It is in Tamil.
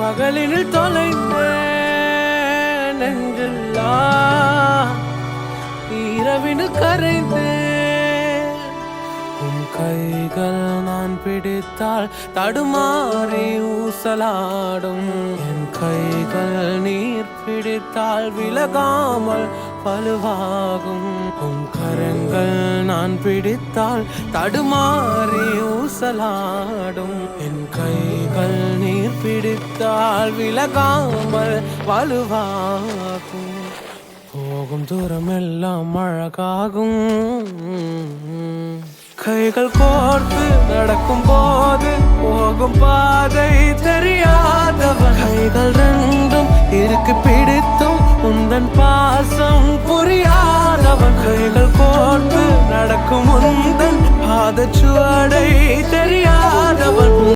பகலினில் தொலைந்தேன் நெஞ்செல்லாம் இரவினில் கரைந்தேன் உன் கைகள் நான் பிடித்தால் தடுமாறி ஊசலாடும் என் கைகள் நீர் பிடித்தால் விலகாமல் பழுவாகும் உன் கரங்கள் நான் பிடித்தால் தடுமாறி ஊசலாடும் என் கைகள் நீர் பிடித்தால் விலகாமல் வலுவாகும் போகும் தூரம் எல்லாம் அழகாகும் கைகள் கோர்த்து நடக்கும் போது போகும் பாதை தெரியாதவன் கைகள் ரெண்டும் இருக்கு பிடித்தும் உந்தன் பாசம் புரியாதவன் கைகள் கோர்த்து நடக்கும் உந்தன் பாதச்சுவடை தெரியாதவன்